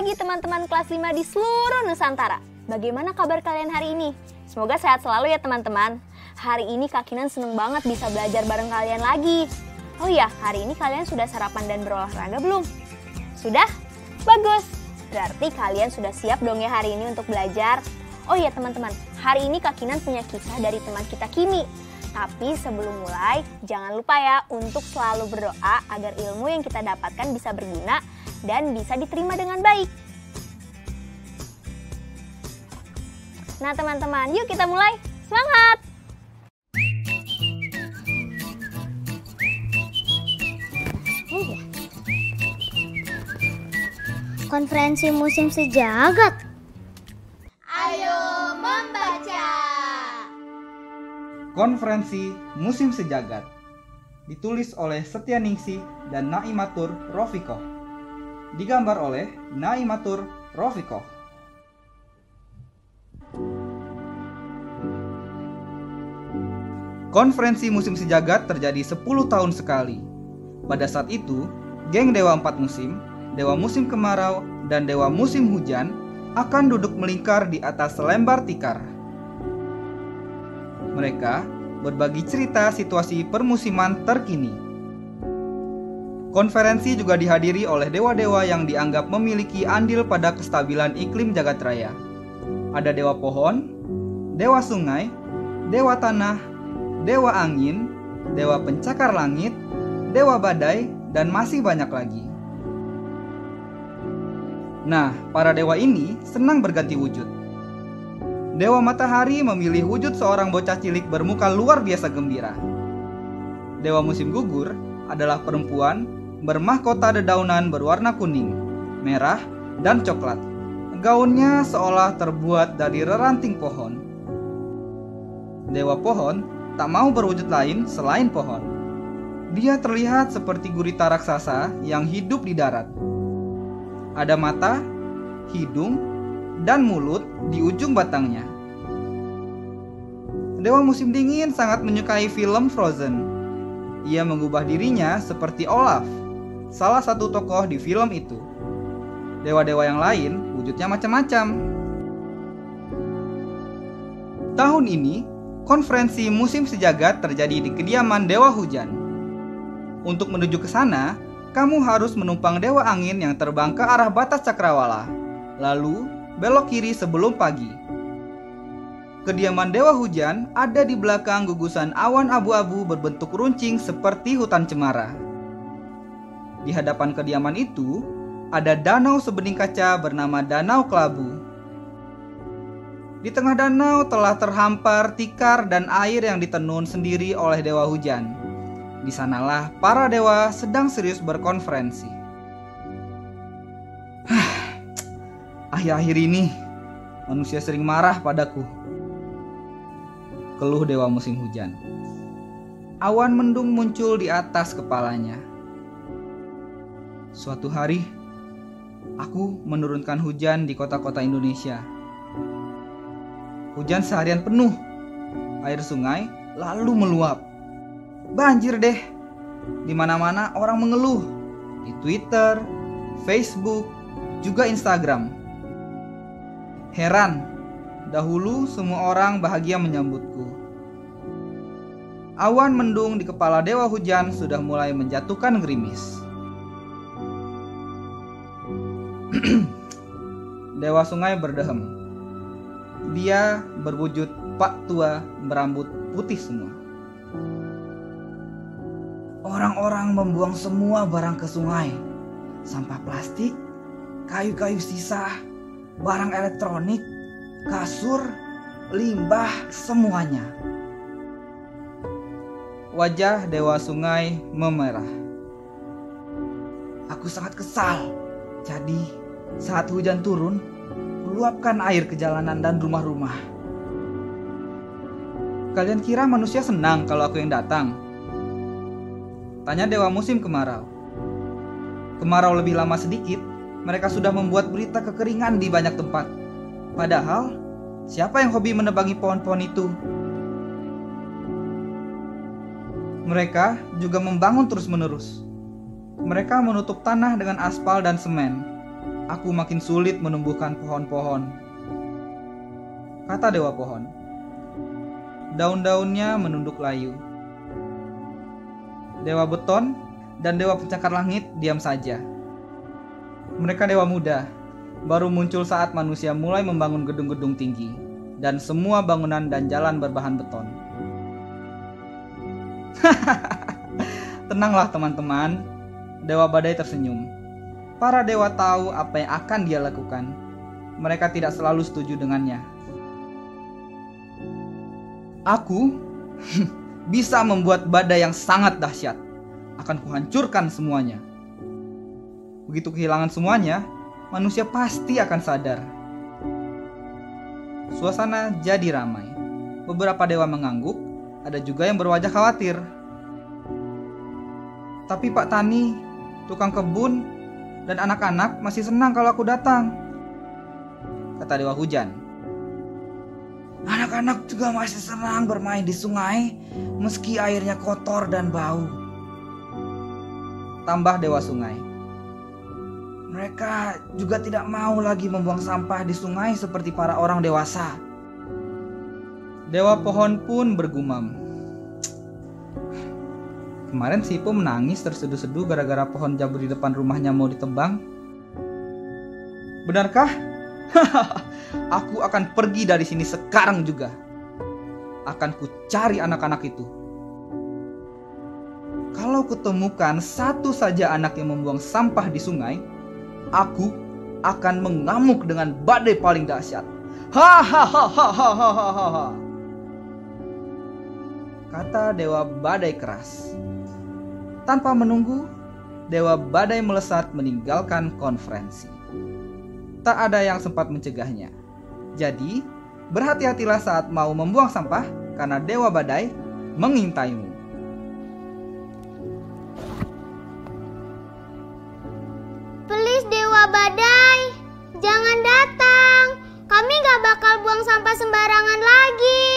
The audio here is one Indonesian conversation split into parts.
Pagi teman-teman kelas 5 di seluruh Nusantara. Bagaimana kabar kalian hari ini? Semoga sehat selalu ya teman-teman. Hari ini Kak Kinan seneng banget bisa belajar bareng kalian lagi. Oh iya, hari ini kalian sudah sarapan dan berolahraga belum? Sudah? Bagus. Berarti kalian sudah siap dong ya hari ini untuk belajar. Oh iya teman-teman, hari ini Kak Kinan punya kisah dari teman kita Kimi. Tapi sebelum mulai, jangan lupa ya untuk selalu berdoa agar ilmu yang kita dapatkan bisa berguna dan bisa diterima dengan baik. Nah teman-teman, yuk kita mulai. Semangat! Konferensi musim sejagat. Ayo membaca. Konferensi musim sejagat ditulis oleh Setyaningsih dan Naimatur Rofikoh. Digambar oleh Naimatur Rofikoh. Konferensi musim sejagat terjadi 10 tahun sekali. Pada saat itu, geng Dewa 4 musim, Dewa musim kemarau, dan Dewa musim hujan akan duduk melingkar di atas selembar tikar. Mereka berbagi cerita situasi permusiman terkini. Konferensi juga dihadiri oleh dewa-dewa yang dianggap memiliki andil pada kestabilan iklim jagat raya. Ada dewa pohon, dewa sungai, dewa tanah, dewa angin, dewa pencakar langit, dewa badai, dan masih banyak lagi. Nah, para dewa ini senang berganti wujud. Dewa matahari memilih wujud seorang bocah cilik bermuka luar biasa gembira. Dewa musim gugur adalah perempuan bermahkota dedaunan berwarna kuning, merah, dan coklat. Gaunnya seolah terbuat dari reranting pohon. Dewa pohon tak mau berwujud lain selain pohon. Dia terlihat seperti gurita raksasa yang hidup di darat. Ada mata, hidung, dan mulut di ujung batangnya. Dewa musim dingin sangat menyukai film Frozen. Ia mengubah dirinya seperti Olaf, salah satu tokoh di film itu. Dewa-dewa yang lain wujudnya macam-macam. Tahun ini, konferensi musim sejagat terjadi di kediaman Dewa Hujan. Untuk menuju ke sana, kamu harus menumpang Dewa Angin yang terbang ke arah batas cakrawala, lalu belok kiri sebelum pagi. Kediaman Dewa Hujan ada di belakang gugusan awan abu-abu berbentuk runcing seperti hutan cemara. Di hadapan kediaman itu, ada danau sebening kaca bernama Danau Kelabu. Di tengah danau telah terhampar tikar dan air yang ditenun sendiri oleh Dewa Hujan. Di sanalah para dewa sedang serius berkonferensi. Akhir-akhir ini, manusia sering marah padaku, keluh Dewa musim hujan. Awan mendung muncul di atas kepalanya. Suatu hari, aku menurunkan hujan di kota-kota Indonesia. Hujan seharian penuh, air sungai lalu meluap. Banjir deh, di mana-mana orang mengeluh, di Twitter, Facebook, juga Instagram. Heran, dahulu semua orang bahagia menyambutku. Awan mendung di kepala Dewa Hujan sudah mulai menjatuhkan gerimis. Dewa Sungai berdehem. Dia berwujud pak tua berambut putih semua. Orang-orang membuang semua barang ke sungai. Sampah plastik, kayu-kayu sisa, barang elektronik, kasur, limbah, semuanya. Wajah Dewa Sungai memerah. Aku sangat kesal. Jadi, saat hujan turun, luapkan air ke jalanan dan rumah-rumah. Kalian kira manusia senang kalau aku yang datang? Tanya Dewa Musim Kemarau. Kemarau lebih lama sedikit, mereka sudah membuat berita kekeringan di banyak tempat. Padahal, siapa yang hobi menebangi pohon-pohon itu? Mereka juga membangun terus-menerus. Mereka menutup tanah dengan aspal dan semen. Aku makin sulit menumbuhkan pohon-pohon. Kata Dewa Pohon. Daun-daunnya menunduk layu. Dewa Beton dan Dewa Pencakar Langit diam saja. Mereka dewa muda, baru muncul saat manusia mulai membangun gedung-gedung tinggi, dan semua bangunan dan jalan berbahan beton. Tenanglah teman-teman, Dewa Badai tersenyum. Para dewa tahu apa yang akan dia lakukan. Mereka tidak selalu setuju dengannya. Aku bisa membuat badai yang sangat dahsyat. Akan kuhancurkan semuanya. Begitu kehilangan semuanya, manusia pasti akan sadar. Suasana jadi ramai. Beberapa dewa mengangguk, ada juga yang berwajah khawatir. Tapi Pak Tani, tukang kebun, dan anak-anak masih senang kalau aku datang, kata Dewa Hujan. Anak-anak juga masih senang bermain di sungai, meski airnya kotor dan bau, tambah Dewa Sungai. Mereka juga tidak mau lagi membuang sampah di sungai seperti para orang dewasa. Dewa Pohon pun bergumam. Kemarin si Ipo menangis terseduh-seduh gara-gara pohon jambu di depan rumahnya mau ditebang. Benarkah? Aku akan pergi dari sini sekarang juga. Akan ku cari anak-anak itu. Kalau kutemukan satu saja anak yang membuang sampah di sungai, aku akan mengamuk dengan badai paling dahsyat. Hahaha. Kata Dewa Badai keras. Tanpa menunggu, Dewa Badai melesat meninggalkan konferensi. Tak ada yang sempat mencegahnya. Jadi, berhati-hatilah saat mau membuang sampah karena Dewa Badai mengintaimu. Please Dewa Badai, jangan datang. Kami gak bakal buang sampah sembarangan lagi.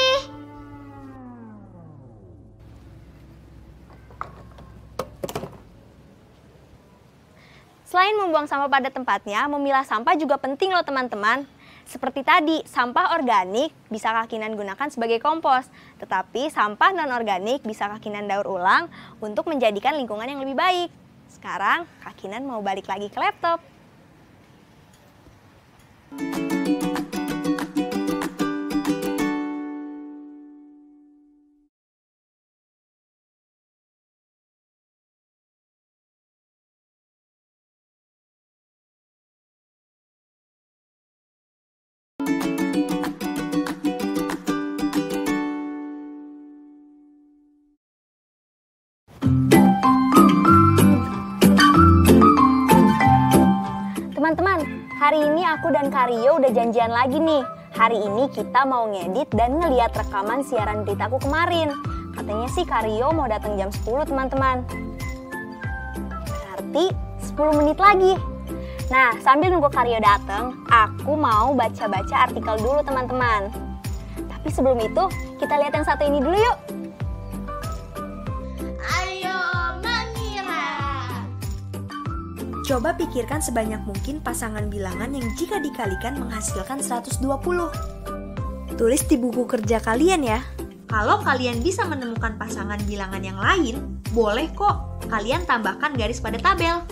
Selain membuang sampah pada tempatnya, memilah sampah juga penting loh teman-teman. Seperti tadi, sampah organik bisa Kakinan gunakan sebagai kompos. Tetapi sampah non-organik bisa Kakinan daur ulang untuk menjadikan lingkungan yang lebih baik. Sekarang Kakinan mau balik lagi ke laptop. Teman-teman, hari ini aku dan Kario udah janjian lagi nih. Hari ini kita mau ngedit dan ngeliat rekaman siaran beritaku kemarin. Katanya sih Kario mau datang jam 10 teman-teman. Berarti 10 menit lagi. Nah, sambil nunggu Kario datang, aku mau baca-baca artikel dulu teman-teman. Tapi sebelum itu, kita lihat yang satu ini dulu yuk. Ayo mengira. Coba pikirkan sebanyak mungkin pasangan bilangan yang jika dikalikan menghasilkan 120. Tulis di buku kerja kalian ya. Kalau kalian bisa menemukan pasangan bilangan yang lain, boleh kok kalian tambahkan garis pada tabel.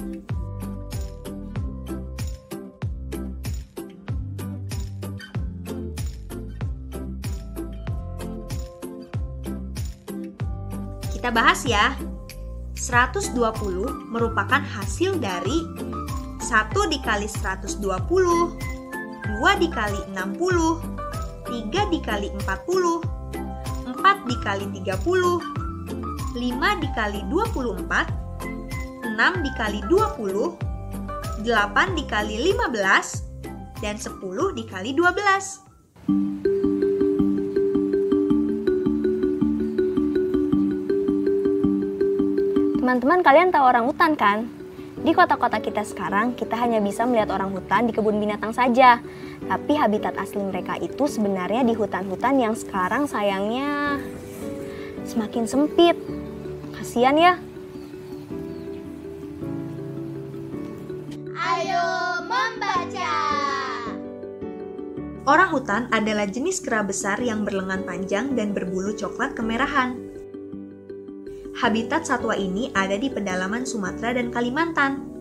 Kita bahas ya. 120 merupakan hasil dari 1 dikali 120, 2 dikali 60, 3 dikali 40, 4 dikali 30, 5 dikali 24, 6 dikali 20, 8 dikali 15, dan 10 dikali 12. Teman-teman, kalian tahu orangutan kan? Di kota-kota kita sekarang, kita hanya bisa melihat orangutan di kebun binatang saja. Tapi habitat asli mereka itu sebenarnya di hutan-hutan yang sekarang sayangnya semakin sempit. Kasian ya. Ayo membaca. Orangutan adalah jenis kera besar yang berlengan panjang dan berbulu coklat kemerahan. Habitat satwa ini ada di pedalaman Sumatera dan Kalimantan.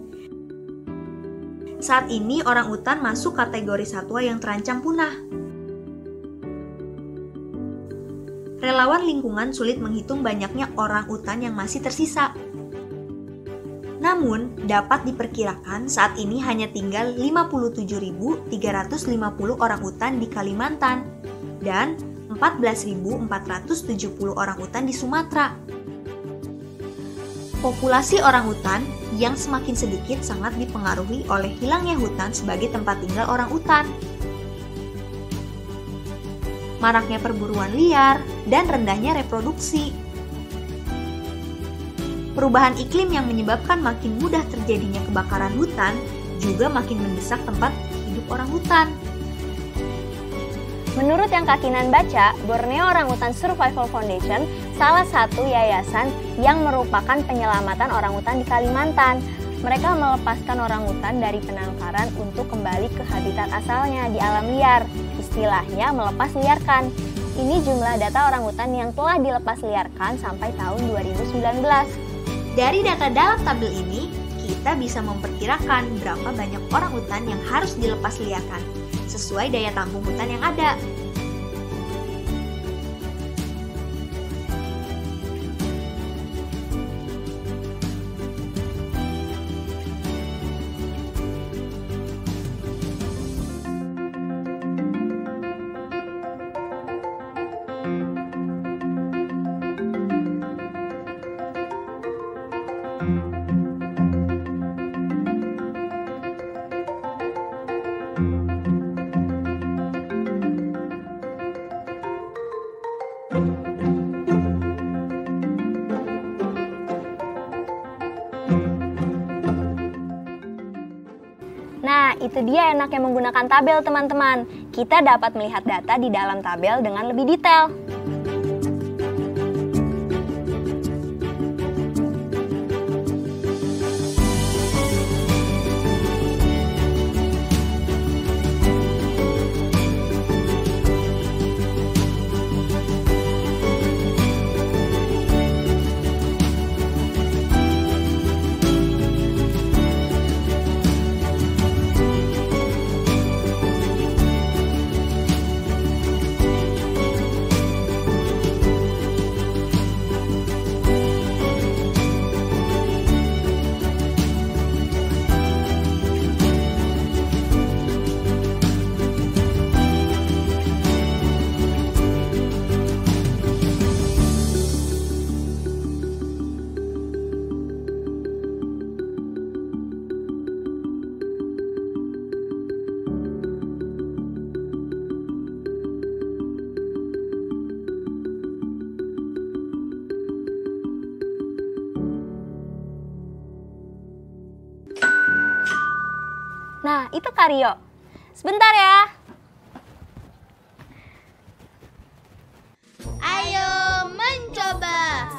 Saat ini orangutan masuk kategori satwa yang terancam punah. Relawan lingkungan sulit menghitung banyaknya orangutan yang masih tersisa. Namun, dapat diperkirakan saat ini hanya tinggal 57.350 orangutan di Kalimantan dan 14.470 orangutan di Sumatera. Populasi orangutan yang semakin sedikit sangat dipengaruhi oleh hilangnya hutan sebagai tempat tinggal orangutan, maraknya perburuan liar, dan rendahnya reproduksi. Perubahan iklim yang menyebabkan makin mudah terjadinya kebakaran hutan juga makin mendesak tempat hidup orangutan. Menurut yang Kakinan baca, Borneo Orangutan Survival Foundation salah satu yayasan yang merupakan penyelamatan orangutan di Kalimantan. Mereka melepaskan orangutan dari penangkaran untuk kembali ke habitat asalnya di alam liar. Istilahnya melepas liarkan. Ini jumlah data orangutan yang telah dilepas liarkan sampai tahun 2019. Dari data dalam tabel ini, kita bisa memperkirakan berapa banyak orangutan yang harus dilepas liarkan sesuai daya tampung hutan yang ada. Nah, itu dia enaknya menggunakan tabel, teman-teman. Kita dapat melihat data di dalam tabel dengan lebih detail. Nah, itu Karyo. Sebentar ya. Ayo mencoba.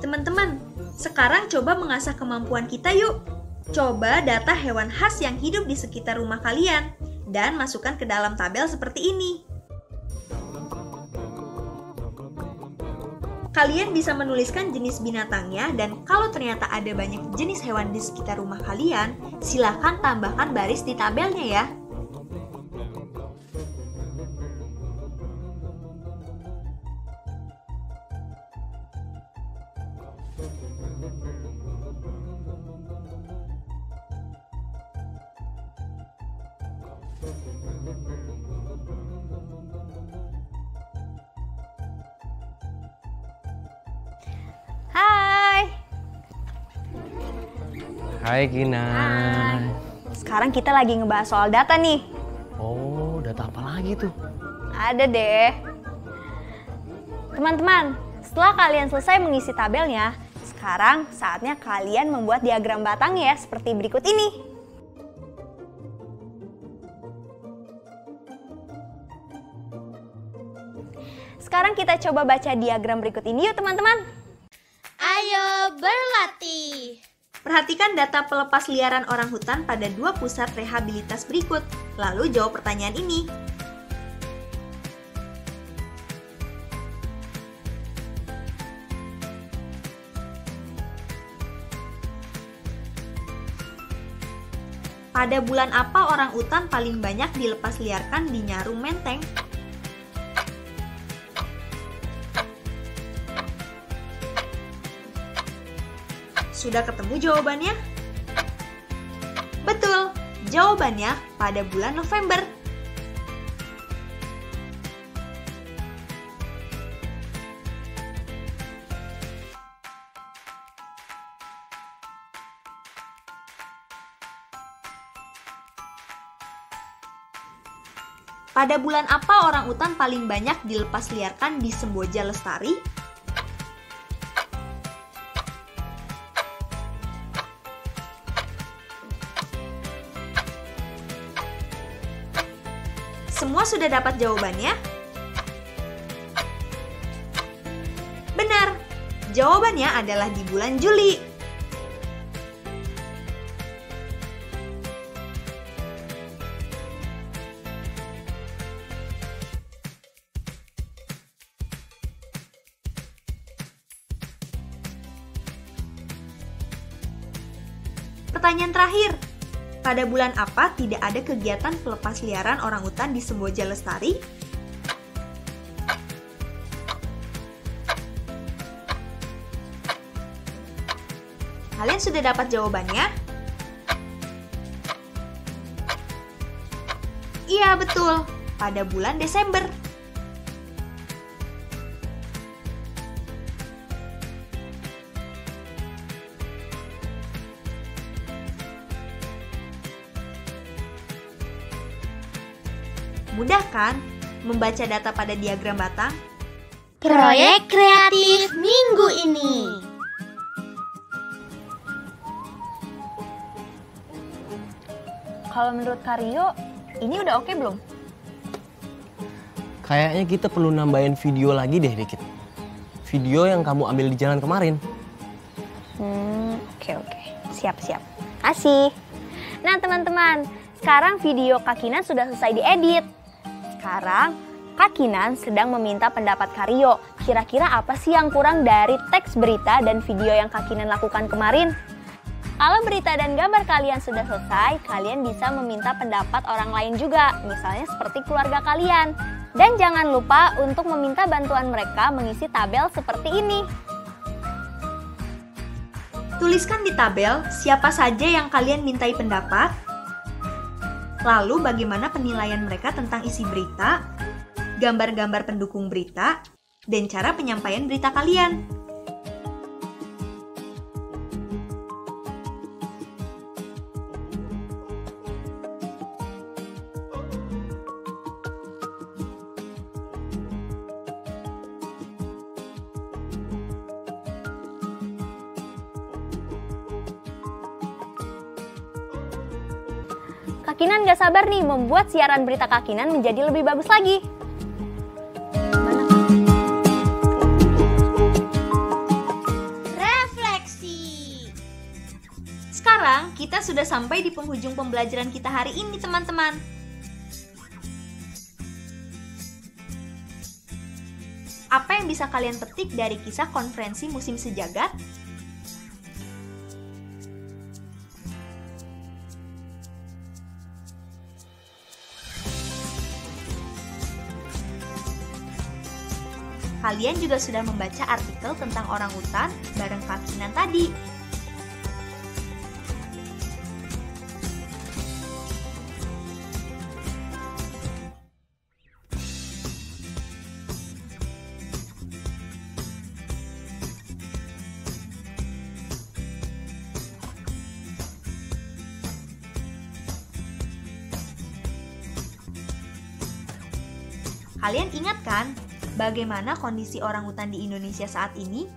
Teman-teman, sekarang coba mengasah kemampuan kita yuk. Coba data hewan khas yang hidup di sekitar rumah kalian dan masukkan ke dalam tabel seperti ini. Kalian bisa menuliskan jenis binatangnya dan kalau ternyata ada banyak jenis hewan di sekitar rumah kalian, silahkan tambahkan baris di tabelnya ya. Hai Kinan. Sekarang kita lagi ngebahas soal data nih. Oh, data apa lagi tuh? Ada deh. Teman-teman, setelah kalian selesai mengisi tabelnya, sekarang saatnya kalian membuat diagram batangnya ya, seperti berikut ini. Sekarang kita coba baca diagram berikut ini yuk teman-teman. Ayo berlatih. Perhatikan data pelepas liaran orang hutan pada 2 pusat rehabilitas berikut. Lalu jawab pertanyaan ini. Pada bulan apa orang utan paling banyak dilepas liarkan di Nyaru Menteng? Sudah ketemu jawabannya? Betul, jawabannya pada bulan November. Pada bulan apa orang utan paling banyak dilepas liarkan di Semboja Lestari? Semua sudah dapat jawabannya? Benar, jawabannya adalah di bulan Juli. Pertanyaan terakhir. Pada bulan apa tidak ada kegiatan pelepas liaran orangutan di Semboja Lestari? Kalian sudah dapat jawabannya? Iya, betul. Pada bulan Desember. Mudah kan membaca data pada diagram batang? Proyek kreatif minggu ini. Kalau menurut Karyo, ini udah oke belum? Kayaknya kita perlu nambahin video lagi deh dikit. Video yang kamu ambil di jalan kemarin. Oke. Siap. Asih. Nah teman-teman, sekarang video Kak Kinan sudah selesai diedit. Sekarang, Kak Kinan sedang meminta pendapat Karyo. Kira-kira apa sih yang kurang dari teks berita dan video yang Kak Kinan lakukan kemarin? Kalau berita dan gambar kalian sudah selesai, kalian bisa meminta pendapat orang lain juga, misalnya seperti keluarga kalian. Dan jangan lupa untuk meminta bantuan mereka mengisi tabel seperti ini. Tuliskan di tabel siapa saja yang kalian mintai pendapat, lalu bagaimana penilaian mereka tentang isi berita, gambar-gambar pendukung berita, dan cara penyampaian berita kalian. Kak Kinan gak sabar nih membuat siaran berita Kak Kinan menjadi lebih bagus lagi. Refleksi. Sekarang kita sudah sampai di penghujung pembelajaran kita hari ini, teman-teman. Apa yang bisa kalian petik dari kisah konferensi musim sejagat? Kalian juga sudah membaca artikel tentang orangutan bareng Kak Kinan tadi. Kalian ingat kan bagaimana kondisi orangutan di Indonesia saat ini?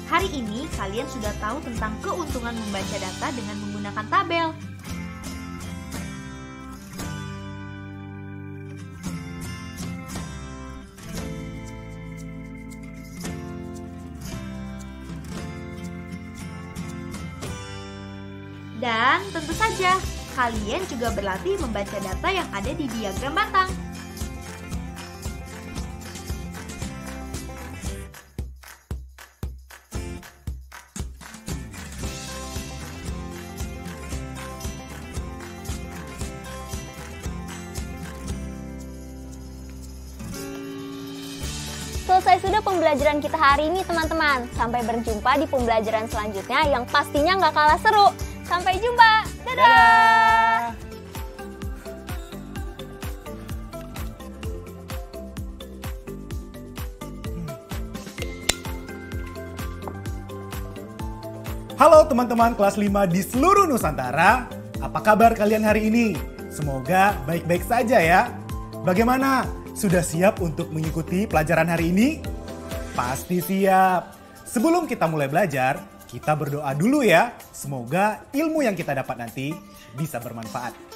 Hari ini kalian sudah tahu tentang keuntungan membaca data dengan menggunakan tabel. Dan tentu saja, kalian juga berlatih membaca data yang ada di diagram batang. Selesai sudah pembelajaran kita hari ini teman-teman. Sampai berjumpa di pembelajaran selanjutnya yang pastinya nggak kalah seru. Sampai jumpa. Dadah! Halo teman-teman kelas 5 di seluruh Nusantara. Apa kabar kalian hari ini? Semoga baik-baik saja ya. Bagaimana? Sudah siap untuk mengikuti pelajaran hari ini? Pasti siap. Sebelum kita mulai belajar, kita berdoa dulu ya. Semoga ilmu yang kita dapat nanti bisa bermanfaat.